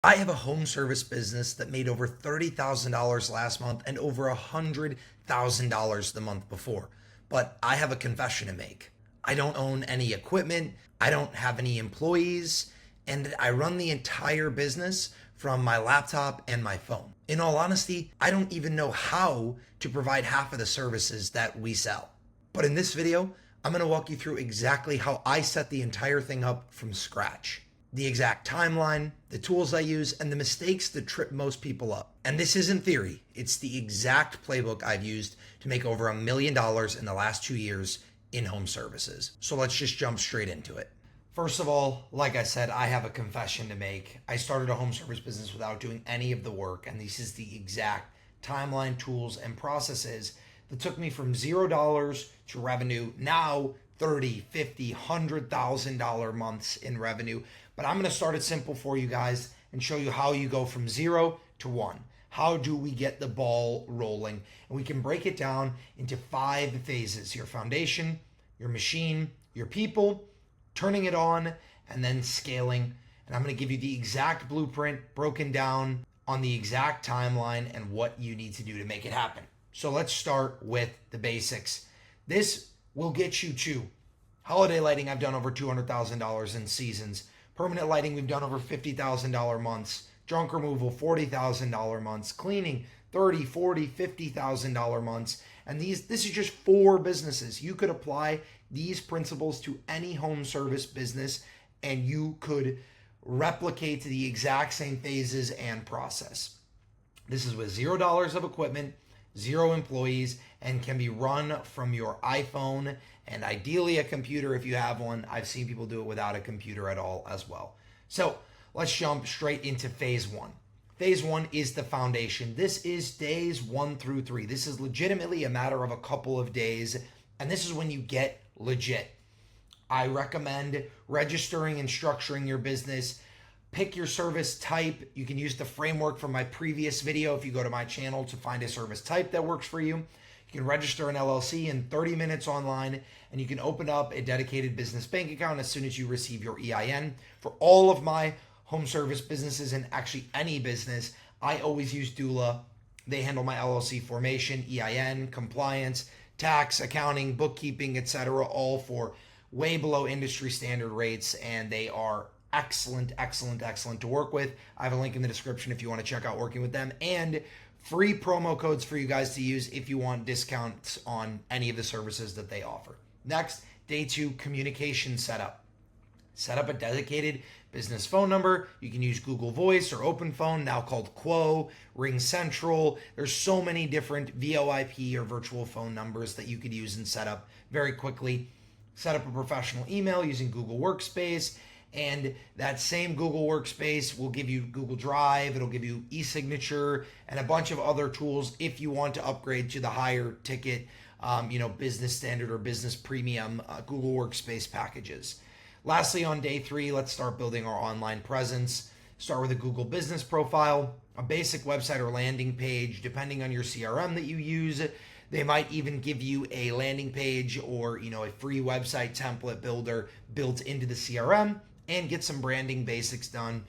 I have a home service business that made over $30,000 last month and over $100,000 the month before. But I have a confession to make. I don't own any equipment, I don't have any employees, and I run the entire business from my laptop and my phone. In all honesty, I don't even know how to provide half of the services that we sell. But in this video, I'm going to walk you through exactly how I set the entire thing up from scratch. The exact timeline, the tools I use, and the mistakes that trip most people up. And this isn't theory, it's the exact playbook I've used to make over $1 million in the last 2 years in home services. So let's just jump straight into it. First of all, like I said, I have a confession to make. I started a home service business without doing any of the work, and this is the exact timeline, tools, and processes that took me from $0 to revenue, now 30, 50, $100,000 months in revenue. But I'm going to start it simple for you guys and show you how you go from 0 to 1. How do we get the ball rolling? And we can break it down into 5 phases: your foundation, your machine, your people, turning it on, and then scaling. And I'm going to give you the exact blueprint broken down on the exact timeline and what you need to do to make it happen. So let's start with the basics. This will get you to holiday lighting. I've done over $200,000 in seasons. Permanent lighting, we've done over $50,000 months. Junk removal, $40,000 months. Cleaning, $30,000, $40,000, $50,000 months. And this is just 4 businesses. You could apply these principles to any home service business and you could replicate the exact same phases and process. This is with $0 of equipment, 0 employees, and can be run from your iPhone and ideally a computer if you have one. I've seen people do it without a computer at all as well. So let's jump straight into phase 1. Phase 1 is the foundation. This is days 1 through 3. This is legitimately a matter of a couple of days, and this is when you get legit. I recommend registering and structuring your business. Pick your service type. You can use the framework from my previous video if you go to my channel to find a service type that works for you. You can register an LLC in 30 minutes online, and you can open up a dedicated business bank account as soon as you receive your EIN. For all of my home service businesses, and actually any business, I always use doula. They handle my LLC formation, EIN, compliance, tax, accounting, bookkeeping, etc., all for way below industry standard rates, and they are excellent to work with. I have a link in the description if you want to check out working with them, and free promo codes for you guys to use if you want discounts on any of the services that they offer. Next, day 2, communication setup. Set up a dedicated business phone number. You can use Google Voice or Open Phone, now called Quo, Ring Central. There's so many different VoIP or virtual phone numbers that you could use and set up very quickly. Set up a professional email using Google Workspace, and that same Google Workspace will give you Google Drive. It'll give you e-signature and a bunch of other tools if you want to upgrade to the higher ticket, business standard or business premium Google Workspace packages. Lastly, on day 3, let's start building our online presence. Start with a Google business profile, a basic website or landing page, depending on your CRM that you use. They might even give you a landing page or a free website template builder built into the CRM, and get some branding basics done.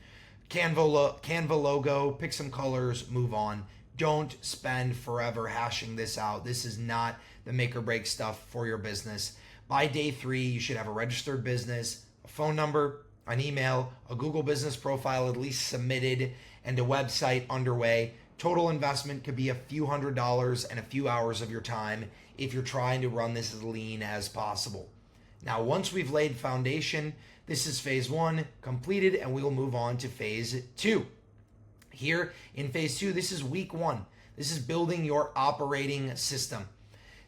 Canva logo, pick some colors, move on. Don't spend forever hashing this out. This is not the make or break stuff for your business. By day 3, you should have a registered business, a phone number, an email, a Google business profile at least submitted, and a website underway. Total investment could be a few $100s and a few hours of your time if you're trying to run this as lean as possible. Now, once we've laid foundation, this is phase 1 completed, and we will move on to phase 2. Here in phase 2, this is week 1. This is building your operating system.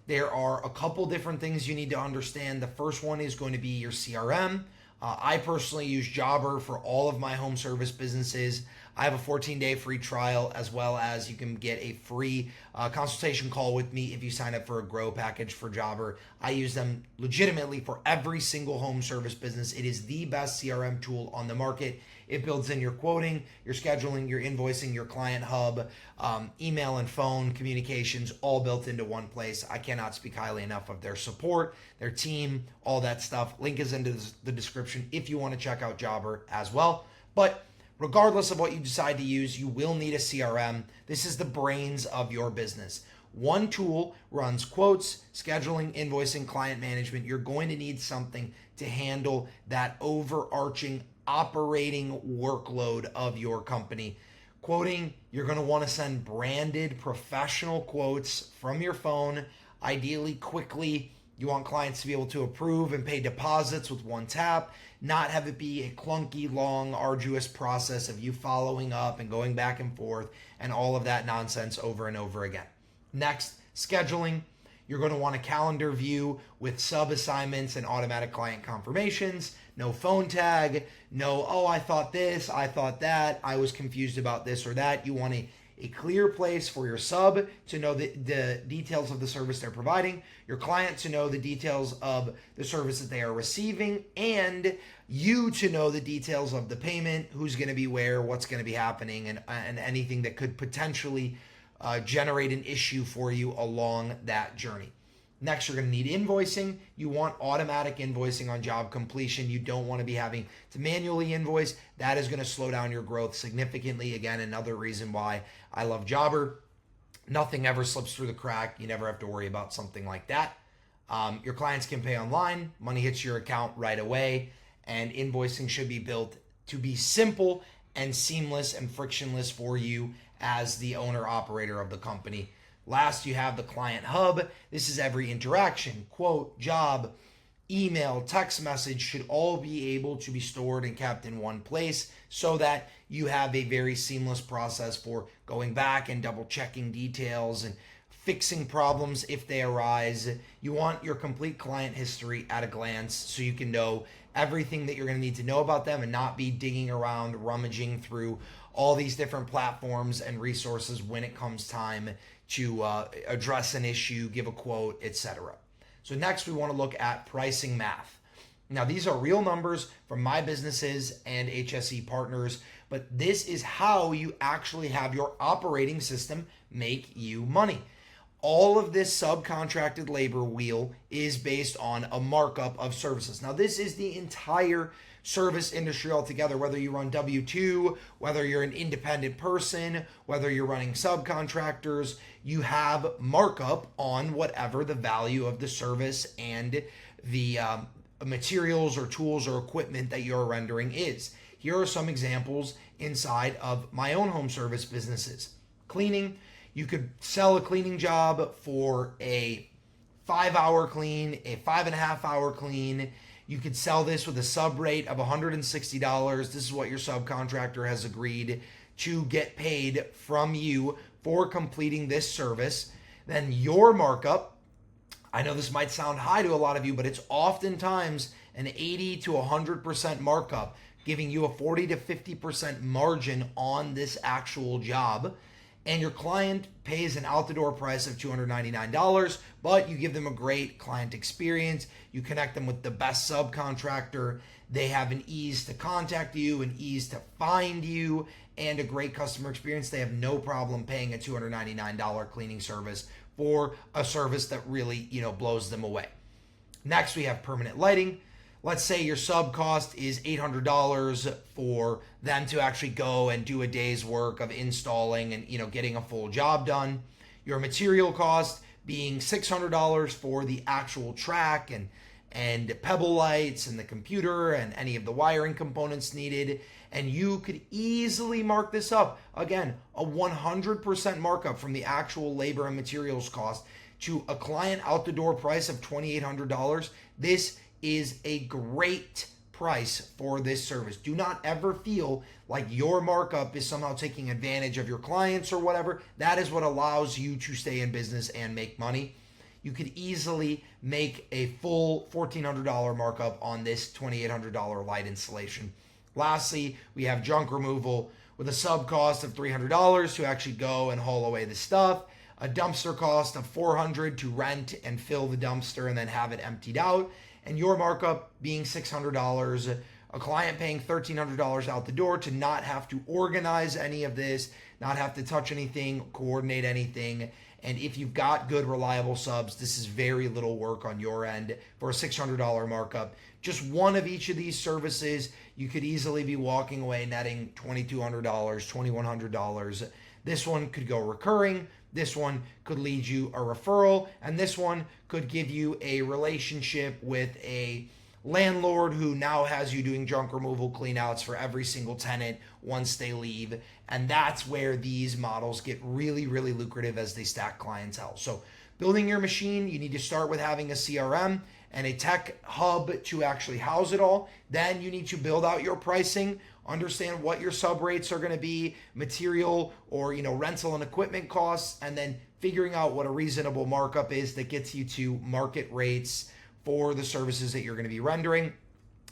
There are a couple different things you need to understand. The first one is going to be your CRM. I personally use Jobber for all of my home service businesses. I have a 14-day free trial, as well as you can get a free consultation call with me if you sign up for a Grow package for Jobber. I use them legitimately for every single home service business. It is the best CRM tool on the market. It builds in your quoting, your scheduling, your invoicing, your client hub, email and phone communications, all built into one place. I cannot speak highly enough of their support, their team, all that stuff. Link is in the description if you want to check out Jobber as well. But Regardless of what you decide to use, you will need a CRM. This is the brains of your business. One tool runs quotes, scheduling, invoicing, client management. You're going to need something to handle that overarching operating workload of your company. Quoting, you're going to want to send branded professional quotes from your phone, ideally quickly. You want clients to be able to approve and pay deposits with one tap, not have it be a clunky, long, arduous process of you following up and going back and forth and all of that nonsense over and over again. Next, scheduling. You're going to want a calendar view with sub-assignments and automatic client confirmations. No phone tag. No, oh, I thought this, I thought that, I was confused about this or that. You want a clear place for your sub to know the details of the service they're providing, your client to know the details of the service that they are receiving, and you to know the details of the payment, who's going to be where, what's going to be happening, and anything that could potentially generate an issue for you along that journey. Next, you're going to need invoicing. You want automatic invoicing on job completion. You don't want to be having to manually invoice. That is going to slow down your growth significantly. Again, another reason why I love Jobber. Nothing ever slips through the crack. You never have to worry about something like that. Your clients can pay online. Money hits your account right away. And invoicing should be built to be simple and seamless and frictionless for you as the owner operator of the company. Last, you have the client hub. This is every interaction, quote, job, email, text message should all be able to be stored and kept in one place so that you have a very seamless process for going back and double checking details and fixing problems if they arise. You want your complete client history at a glance so you can know everything that you're going to need to know about them and not be digging around, rummaging through all these different platforms and resources when it comes time to address an issue, give a quote, etc. So next we want to look at pricing math. Now these are real numbers from my businesses and HSE partners, but this is how you actually have your operating system make you money. All of this subcontracted labor wheel is based on a markup of services. Now this is the entire service industry altogether, whether you run W-2, whether you're an independent person, whether you're running subcontractors, you have markup on whatever the value of the service and the materials or tools or equipment that you're rendering is. Here are some examples inside of my own home service businesses. Cleaning, you could sell a cleaning job for a 5-hour clean, a 5.5-hour clean. You could sell this with a sub rate of $160. This is what your subcontractor has agreed to get paid from you for completing this service. Then your markup, I know this might sound high to a lot of you, but it's oftentimes an 80 to 100% markup, giving you a 40 to 50% margin on this actual job. And your client pays an out-the-door price of $299, but you give them a great client experience. You connect them with the best subcontractor. They have an ease to contact you, an ease to find you, and a great customer experience. They have no problem paying a $299 cleaning service for a service that really, blows them away. Next, we have permanent lighting. Let's say your sub cost is $800 for them to actually go and do a day's work of installing and getting a full job done. Your material cost being $600 for the actual track and pebble lights and the computer and any of the wiring components needed. And you could easily mark this up. Again, a 100% markup from the actual labor and materials cost to a client out the door price of $2,800. This is a great price for this service. Do not ever feel like your markup is somehow taking advantage of your clients or whatever. That is what allows you to stay in business and make money. You could easily make a full $1,400 markup on this $2,800 light installation. Lastly, we have junk removal with a sub cost of $300 to actually go and haul away the stuff, a dumpster cost of $400 to rent and fill the dumpster and then have it emptied out, and your markup being $600, a client paying $1,300 out the door to not have to organize any of this, not have to touch anything, coordinate anything, And if you've got good, reliable subs, this is very little work on your end for a $600 markup. Just one of each of these services, you could easily be walking away netting $2,200, $2,100. This one could go recurring. This one could lead you a referral. And this one could give you a relationship with a landlord who now has you doing junk removal cleanouts for every single tenant once they leave. And that's where these models get really, really lucrative as they stack clientele. So building your machine, you need to start with having a CRM and a tech hub to actually house it all. Then you need to build out your pricing, understand what your sub rates are going to be, material or rental and equipment costs, and then figuring out what a reasonable markup is that gets you to market rates for the services that you're going to be rendering.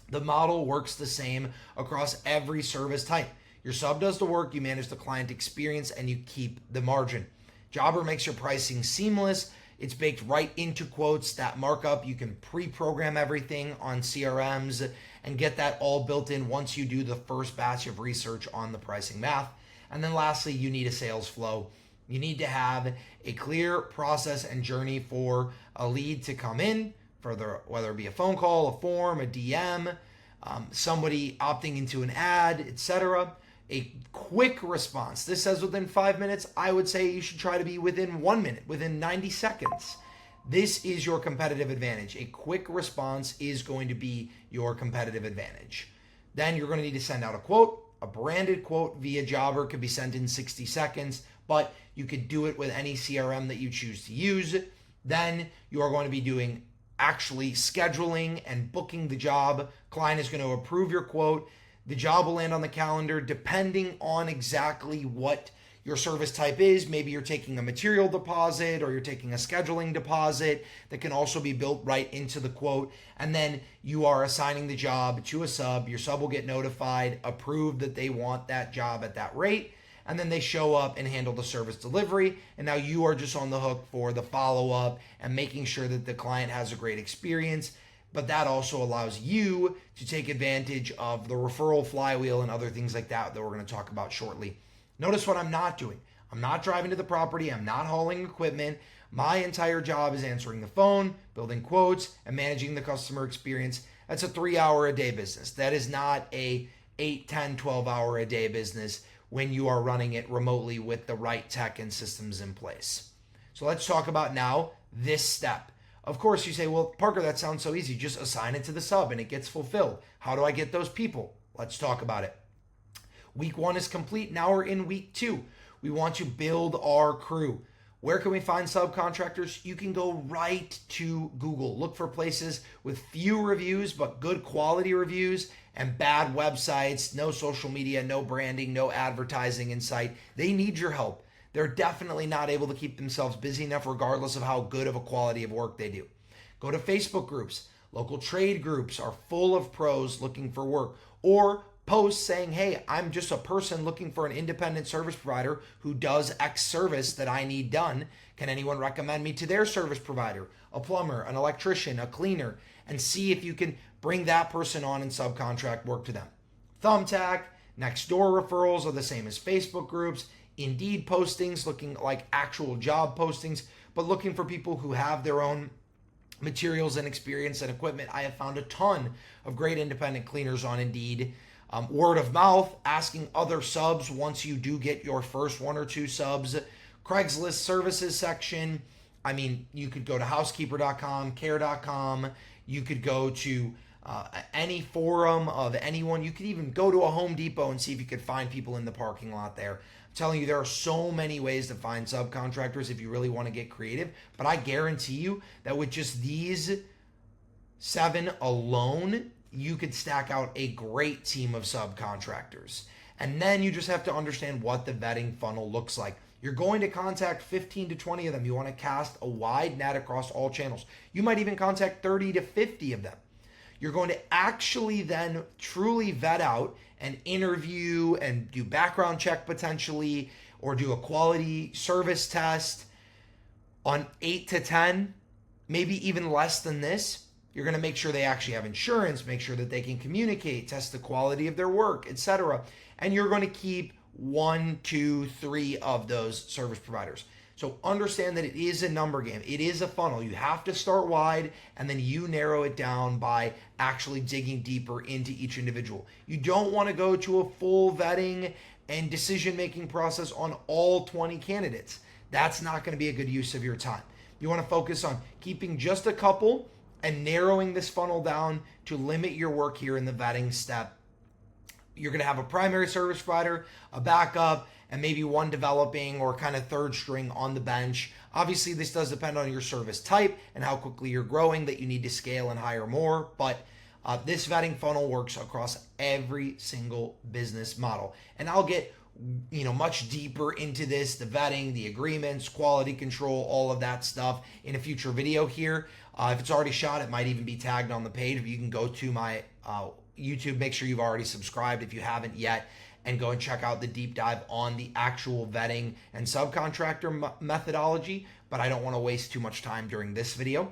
The model works the same across every service type. Your sub does the work, you manage the client experience, and you keep the margin. Jobber makes your pricing seamless. It's baked right into quotes. That markup, you can pre-program everything on CRMs and get that all built in once you do the first batch of research on the pricing math. And then lastly, you need a sales flow. You need to have a clear process and journey for a lead to come in, whether it be a phone call, a form, a DM, somebody opting into an ad, etc. A quick response. This says within 5 minutes. I would say you should try to be within 1 minute, within 90 seconds. This is your competitive advantage. A quick response is going to be your competitive advantage. Then you're going to need to send out a quote. A branded quote via Jobber could be sent in 60 seconds, but you could do it with any CRM that you choose to use. Then you are going to be doing actually scheduling and booking the job. Client is going to approve your quote. The job will land on the calendar depending on exactly what your service type is. Maybe you're taking a material deposit or you're taking a scheduling deposit that can also be built right into the quote. And then you are assigning the job to a sub. Your sub will get notified, approved that they want that job at that rate. And then they show up and handle the service delivery. And now you are just on the hook for the follow-up and making sure that the client has a great experience. But that also allows you to take advantage of the referral flywheel and other things like that we're going to talk about shortly. Notice what I'm not doing. I'm not driving to the property. I'm not hauling equipment. My entire job is answering the phone, building quotes, and managing the customer experience. That's a 3-hour-a-day business. That is not a 8, 10, 12-hour-a-day business when you are running it remotely with the right tech and systems in place. So let's talk about now this step. Of course, you say, well, Parker, that sounds so easy. Just assign it to the sub and it gets fulfilled. How do I get those people? Let's talk about it. Week 1 is complete. Now we're in week 2. We want to build our crew. Where can we find subcontractors? You can go right to Google. Look for places with few reviews, but good quality reviews and bad websites, no social media, no branding, no advertising in sight. They need your help. They're definitely not able to keep themselves busy enough regardless of how good of a quality of work they do. Go to Facebook groups. Local trade groups are full of pros looking for work. Or posts saying, hey, I'm just a person looking for an independent service provider who does X service that I need done. Can anyone recommend me to their service provider? A plumber, an electrician, a cleaner, and see if you can bring that person on and subcontract work to them. Thumbtack, Nextdoor referrals are the same as Facebook groups. Indeed postings looking like actual job postings, but looking for people who have their own materials and experience and equipment. I have found a ton of great independent cleaners on Indeed. Word of mouth, asking other subs once you do get your first 1 or 2 subs. Craigslist services section. I mean, you could go to housekeeper.com, care.com. You could go to any forum of anyone. You could even go to a Home Depot and see if you could find people in the parking lot there. I'm telling you, there are so many ways to find subcontractors if you really want to get creative. But I guarantee you that with just these 7 alone, you could stack out a great team of subcontractors. And then you just have to understand what the vetting funnel looks like. You're going to contact 15 to 20 of them. You want to cast a wide net across all channels. You might even contact 30 to 50 of them. You're going to actually then truly vet out and interview and do background check potentially, or do a quality service test on 8 to 10, maybe even less than this. You're going to make sure they actually have insurance, make sure that they can communicate, test the quality of their work, etc. And you're going to keep 1, 2, 3 of those service providers. So understand that it is a number game. It is a funnel. You have to start wide and then you narrow it down by actually digging deeper into each individual. You don't want to go to a full vetting and decision-making process on all 20 candidates. That's not going to be a good use of your time. You want to focus on keeping just a couple and narrowing this funnel down to limit your work here in the vetting step. You're going to have a primary service provider, a backup, and maybe one developing or kind of third string on the bench. Obviously, this does depend on your service type and how quickly you're growing that you need to scale and hire more. But this vetting funnel works across every single business model. And I'll get much deeper into this, the vetting, the agreements, quality control, all of that stuff in a future video here. If it's already shot, it might even be tagged on the page. If you can go to my YouTube, make sure you've already subscribed if you haven't yet, and go and check out the deep dive on the actual vetting and subcontractor methodology. But I don't want to waste too much time during this video.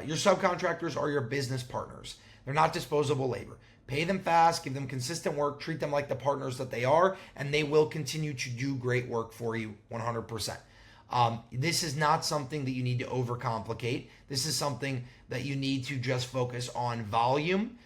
Your subcontractors are your business partners. They're not disposable labor. Pay them fast, give them consistent work, treat them like the partners that they are, and they will continue to do great work for you 100%. This is not something that you need to overcomplicate. This is something that you need to just focus on volume,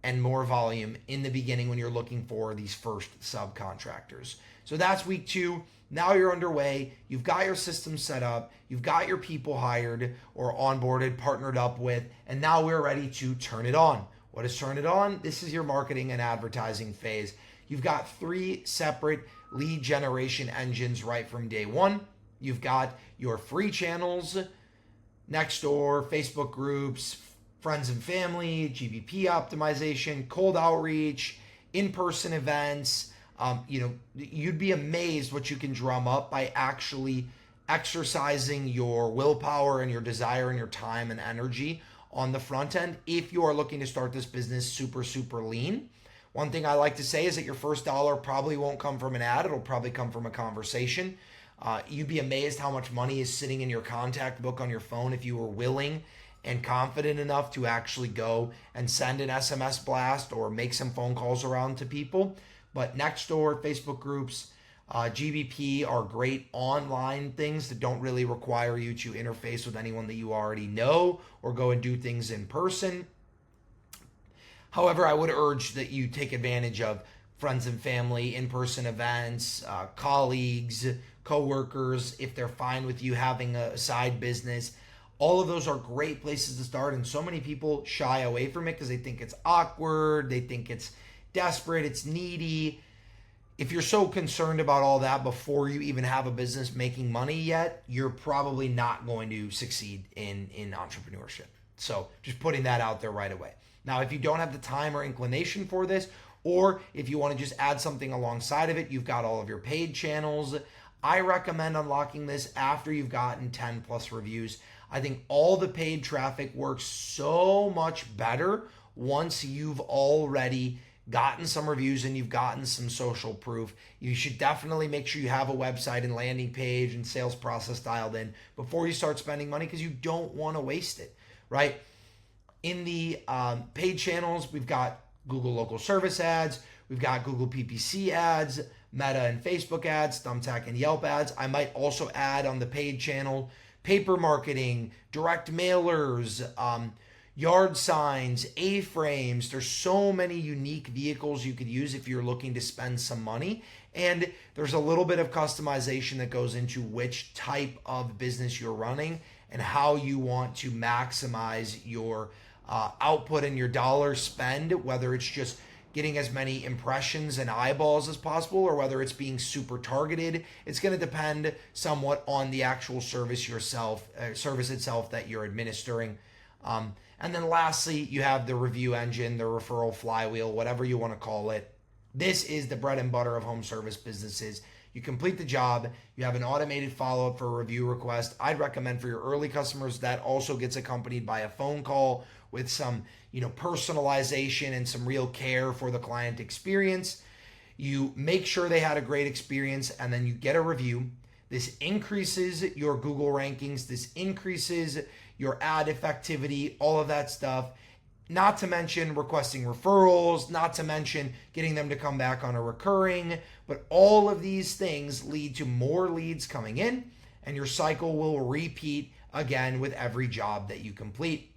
and more volume in the beginning when you're looking for these first subcontractors. So that's week 2. Now you're underway. You've got your system set up. You've got your people hired or onboarded, partnered up with, and now we're ready to turn it on. What is turn it on? This is your marketing and advertising phase. You've got 3 separate lead generation engines right from day one. You've got your free channels, Nextdoor, Facebook groups, friends and family, GBP optimization, cold outreach, in-person events. You'd be amazed what you can drum up by actually exercising your willpower and your desire and your time and energy on the front end if you are looking to start this business super, super lean. One thing I like to say is that your first dollar probably won't come from an ad. It'll probably come from a conversation. You'd be amazed how much money is sitting in your contact book on your phone if you were willing and confident enough to actually go and send an SMS blast or make some phone calls around to people. But Nextdoor, Facebook groups, GBP are great online things that don't really require you to interface with anyone that you already know or go and do things in person. However, I would urge that you take advantage of friends and family, in-person events, colleagues, coworkers, if they're fine with you having a side business. All of those are great places to start, and so many people shy away from it because they think it's awkward, they think it's desperate, it's needy. If you're so concerned about all that before you even have a business making money yet, you're probably not going to succeed in entrepreneurship. So just putting that out there right away. Now, if you don't have the time or inclination for this, or if you want to just add something alongside of it, you've got all of your paid channels. I recommend unlocking this after you've gotten 10 plus reviews. I think all the paid traffic works so much better once you've already gotten some reviews and you've gotten some social proof. You should definitely make sure you have a website and landing page and sales process dialed in before you start spending money, because you don't want to waste it, right? In the paid channels, we've got Google local service ads, we've got Google PPC ads, Meta and Facebook ads, Thumbtack and Yelp ads. I might also add on the paid channel paper marketing, direct mailers, yard signs, A-frames. There's so many unique vehicles you could use if you're looking to spend some money. And there's a little bit of customization that goes into which type of business you're running and how you want to maximize your output and your dollar spend, whether it's just getting as many impressions and eyeballs as possible or whether it's being super targeted. It's going to depend somewhat on the actual service itself that you're administering. And then lastly, you have the review engine, the referral flywheel, whatever you want to call it. This is the bread and butter of home service businesses. You complete the job, you have an automated follow-up for a review request. I'd recommend for your early customers that also gets accompanied by a phone call with some, personalization and some real care for the client experience. You make sure they had a great experience, and then you get a review. This increases your Google rankings. This increases your ad effectivity, all of that stuff. Not to mention requesting referrals, not to mention getting them to come back on a recurring, but all of these things lead to more leads coming in and your cycle will repeat again with every job that you complete.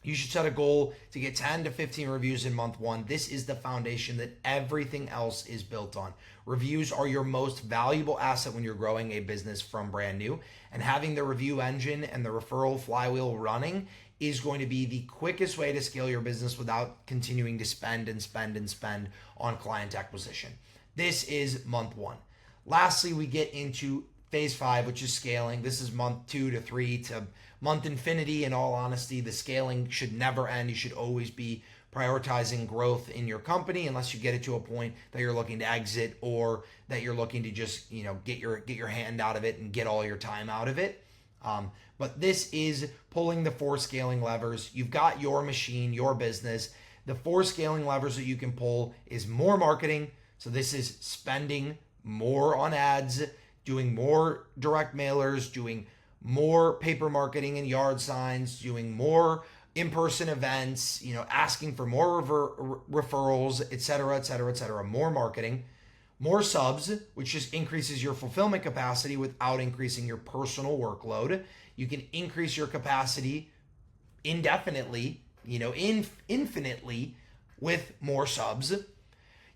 You should set a goal to get 10 to 15 reviews in month one. This is the foundation that everything else is built on. Reviews are your most valuable asset when you're growing a business from brand new. And having the review engine and the referral flywheel running is going to be the quickest way to scale your business without continuing to spend on client acquisition. This is month one. Lastly, we get into phase 5, which is scaling. This is month 2 to 3 to month infinity. In all honesty, the scaling should never end. You should always be prioritizing growth in your company unless you get it to a point that you're looking to exit or that you're looking to just, get your hand out of it and get all your time out of it. But this is pulling the 4 scaling levers. You've got your machine, your business. The 4 scaling levers that you can pull is more marketing. So this is spending more on ads, doing more direct mailers, doing more paper marketing and yard signs, doing more in-person events, asking for more referrals, et cetera, more marketing, more subs, which just increases your fulfillment capacity without increasing your personal workload. You can increase your capacity indefinitely, infinitely with more subs.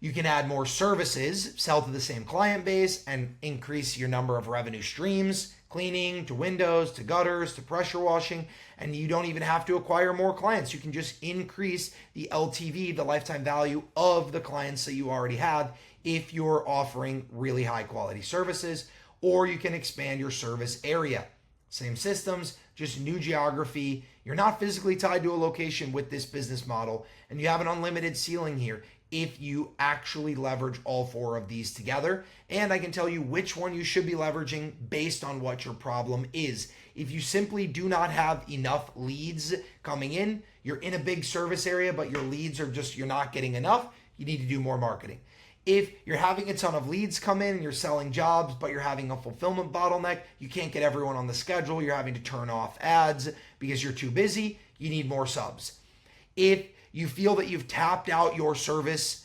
You can add more services, sell to the same client base, and increase your number of revenue streams, cleaning to windows, to gutters, to pressure washing, and you don't even have to acquire more clients. You can just increase the LTV, the lifetime value of the clients that you already have if you're offering really high quality services, or you can expand your service area. Same systems, just new geography. You're not physically tied to a location with this business model, and you have an unlimited ceiling here if you actually leverage all 4 of these together. And I can tell you which one you should be leveraging based on what your problem is. If you simply do not have enough leads coming in, you're in a big service area, but your leads are you're not getting enough, you need to do more marketing. If you're having a ton of leads come in and you're selling jobs, but you're having a fulfillment bottleneck, you can't get everyone on the schedule, you're having to turn off ads because you're too busy, you need more subs. If you feel that you've tapped out your service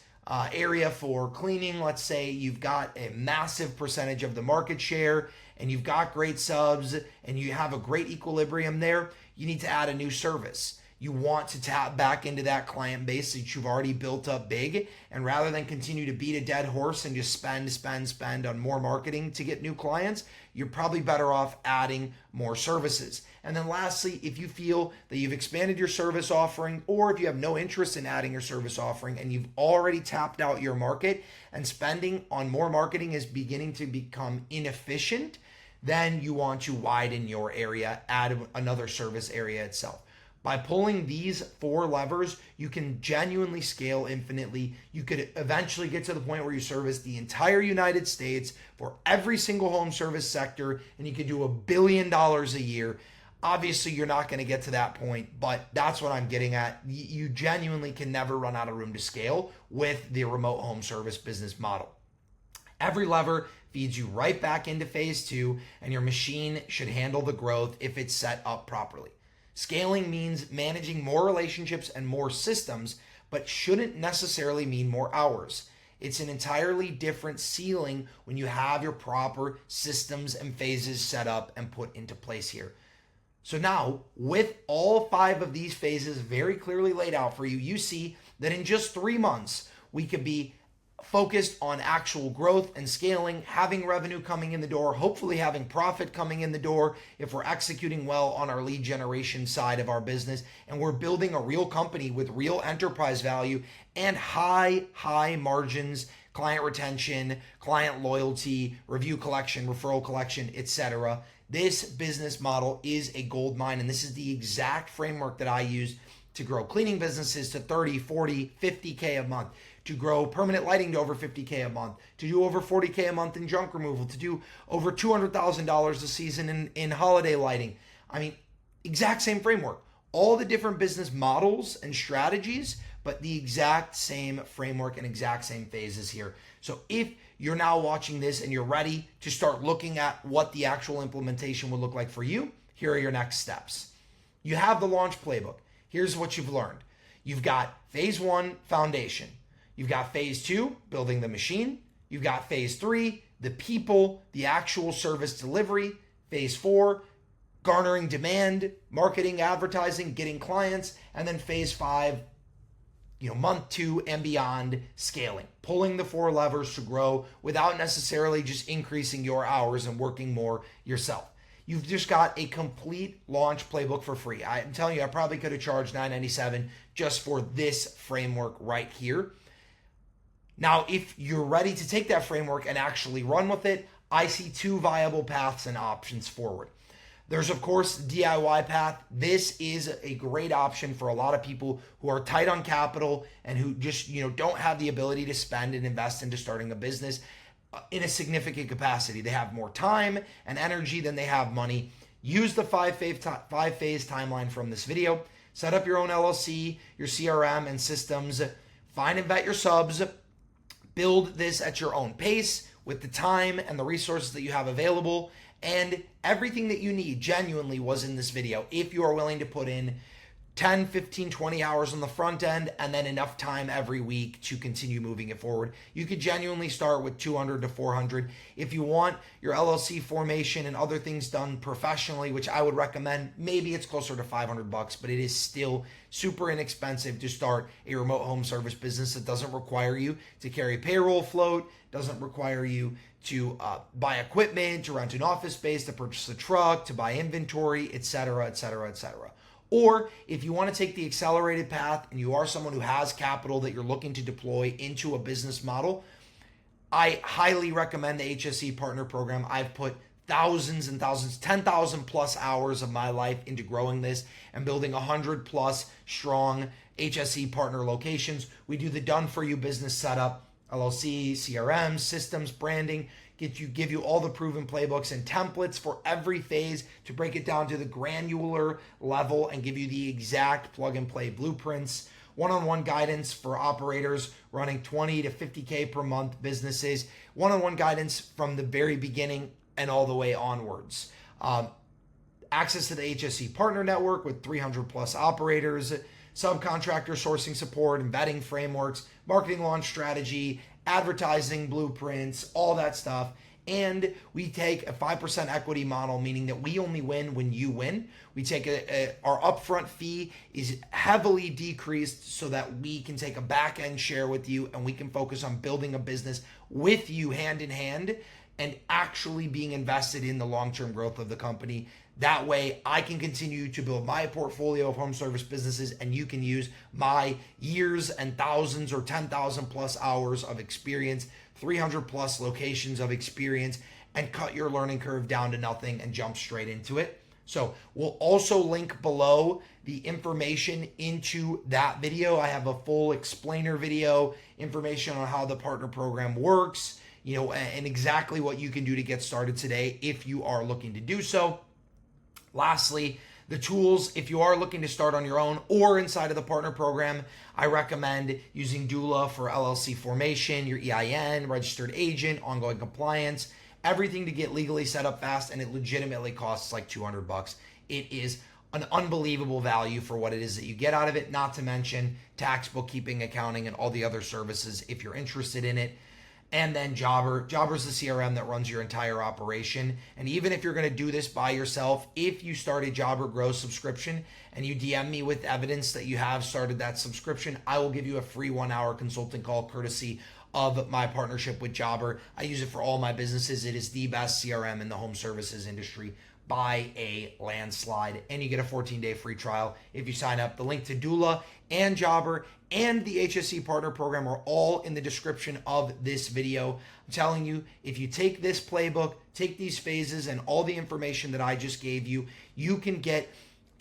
area for cleaning, let's say you've got a massive percentage of the market share and you've got great subs and you have a great equilibrium there, you need to add a new service. You want to tap back into that client base that you've already built up big, and rather than continue to beat a dead horse and just spend on more marketing to get new clients, you're probably better off adding more services. And then lastly, if you feel that you've expanded your service offering, or if you have no interest in adding your service offering and you've already tapped out your market and spending on more marketing is beginning to become inefficient, then you want to widen your area, add another service area itself. By pulling these 4 levers, you can genuinely scale infinitely. You could eventually get to the point where you service the entire United States for every single home service sector, and you could do $1 billion a year. Obviously, you're not going to get to that point, but that's what I'm getting at. You genuinely can never run out of room to scale with the remote home service business model. Every lever feeds you right back into phase 2, and your machine should handle the growth if it's set up properly. Scaling means managing more relationships and more systems, but shouldn't necessarily mean more hours. It's an entirely different ceiling when you have your proper systems and phases set up and put into place here. So now, with all 5 of these phases very clearly laid out for you, you see that in just 3 months, we could be focused on actual growth and scaling, having revenue coming in the door, hopefully having profit coming in the door if we're executing well on our lead generation side of our business, and we're building a real company with real enterprise value and high margins, client retention, client loyalty, review collection, referral collection, etc. This business model is a gold mine, and this is the exact framework that I use to grow cleaning businesses to 30, 40, 50K a month, to grow permanent lighting to over 50K a month, to do over 40K a month in junk removal, to do over $200,000 a season in holiday lighting. I mean, exact same framework. All the different business models and strategies, but the exact same framework and exact same phases here. So if you're now watching this and you're ready to start looking at what the actual implementation would look like for you, here are your next steps. You have the launch playbook. Here's what you've learned. You've got phase 1, foundation. You've got phase 2, building the machine. You've got phase 3, the people, the actual service delivery. Phase 4, garnering demand, marketing, advertising, getting clients. And then phase 5, month 2 and beyond, scaling, pulling the 4 levers to grow without necessarily just increasing your hours and working more yourself. You've just got a complete launch playbook for free. I'm telling you, I probably could have charged $9.97 just for this framework right here. Now, if you're ready to take that framework and actually run with it, I see 2 viable paths and options forward. There's, of course, DIY path. This is a great option for a lot of people who are tight on capital and who just, don't have the ability to spend and invest into starting a business in a significant capacity. They have more time and energy than they have money. Use the 5-phase timeline from this video. Set up your own LLC, your CRM and systems. Find and vet your subs. Build this at your own pace with the time and the resources that you have available. And everything that you need genuinely was in this video. If you are willing to put in 10, 15, 20 hours on the front end and then enough time every week to continue moving it forward, you could genuinely start with 200 to 400. If you want your LLC formation and other things done professionally, which I would recommend, maybe it's closer to $500, but it is still super inexpensive to start a remote home service business that doesn't require you to carry payroll float, doesn't require you to buy equipment, to rent an office space, to purchase a truck, to buy inventory, etc., etc., etc. Or if you want to take the accelerated path and you are someone who has capital that you're looking to deploy into a business model, I highly recommend the HSE Partner Program. I've put thousands and thousands, 10,000 plus hours of my life into growing this and building 100 plus strong HSE partner locations. We do the done for you business setup, LLC, CRM, systems, branding, give you all the proven playbooks and templates for every phase to break it down to the granular level and give you the exact plug and play blueprints. One-on-one guidance for operators running 20 to 50K per month businesses. One-on-one guidance from the very beginning and all the way onwards. Access to the HSE Partner Network with 300 plus operators, subcontractor sourcing support and vetting frameworks, marketing launch strategy, advertising blueprints, all that stuff. And we take a 5% equity model, meaning that we only win when you win. We take our upfront fee is heavily decreased so that we can take a back end share with you and we can focus on building a business with you hand in hand and actually being invested in the long-term growth of the company. That way I can continue to build my portfolio of home service businesses and you can use my years and thousands or 10,000 plus hours of experience, 300 plus locations of experience, and cut your learning curve down to nothing and jump straight into it. So we'll also link below the information into that video. I have a full explainer video, information on how the partner program works, and exactly what you can do to get started today if you are looking to do so. Lastly, the tools, if you are looking to start on your own or inside of the partner program, I recommend using Doula for LLC formation, your EIN, registered agent, ongoing compliance, everything to get legally set up fast, and it legitimately costs like $200. It is an unbelievable value for what it is that you get out of it, not to mention tax, bookkeeping, accounting, and all the other services if you're interested in it. And then Jobber. Jobber's the CRM that runs your entire operation. And even if you're going to do this by yourself, if you start a Jobber Grow subscription and you DM me with evidence that you have started that subscription, I will give you a free 1-hour consulting call courtesy of my partnership with Jobber. I use it for all my businesses. It is the best CRM in the home services industry by a landslide. And you get a 14-day free trial if you sign up. The link to Doula and Jobber and the HSE Partner Program are all in the description of this video. I'm telling you, if you take this playbook, take these phases and all the information that I just gave you, you can get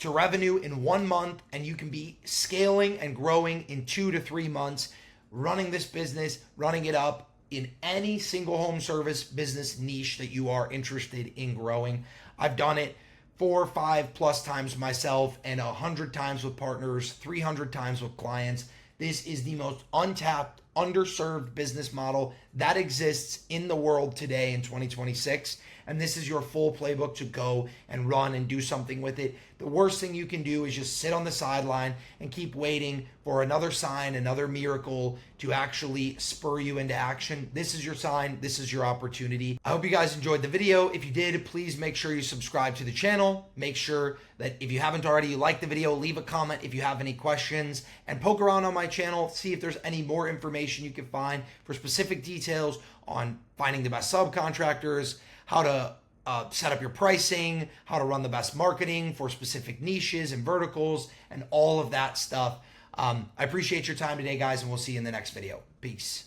to revenue in 1 month and you can be scaling and growing in 2 to 3 months, running this business, running it up in any single home service business niche that you are interested in growing. I've done it 4 or 5 plus times myself and 100 times with partners, 300 times with clients. This is the most untapped underserved business model that exists in the world today in 2026. And this is your full playbook to go and run and do something with it. The worst thing you can do is just sit on the sideline and keep waiting for another sign, another miracle to actually spur you into action. This is your sign. This is your opportunity. I hope you guys enjoyed the video. If you did, please make sure you subscribe to the channel. Make sure that if you haven't already, you like the video, leave a comment if you have any questions, and poke around on my channel, see if there's any more information you can find for specific details on finding the best subcontractors, how to set up your pricing, how to run the best marketing for specific niches and verticals, and all of that stuff. I appreciate your time today, guys, and we'll see you in the next video. Peace.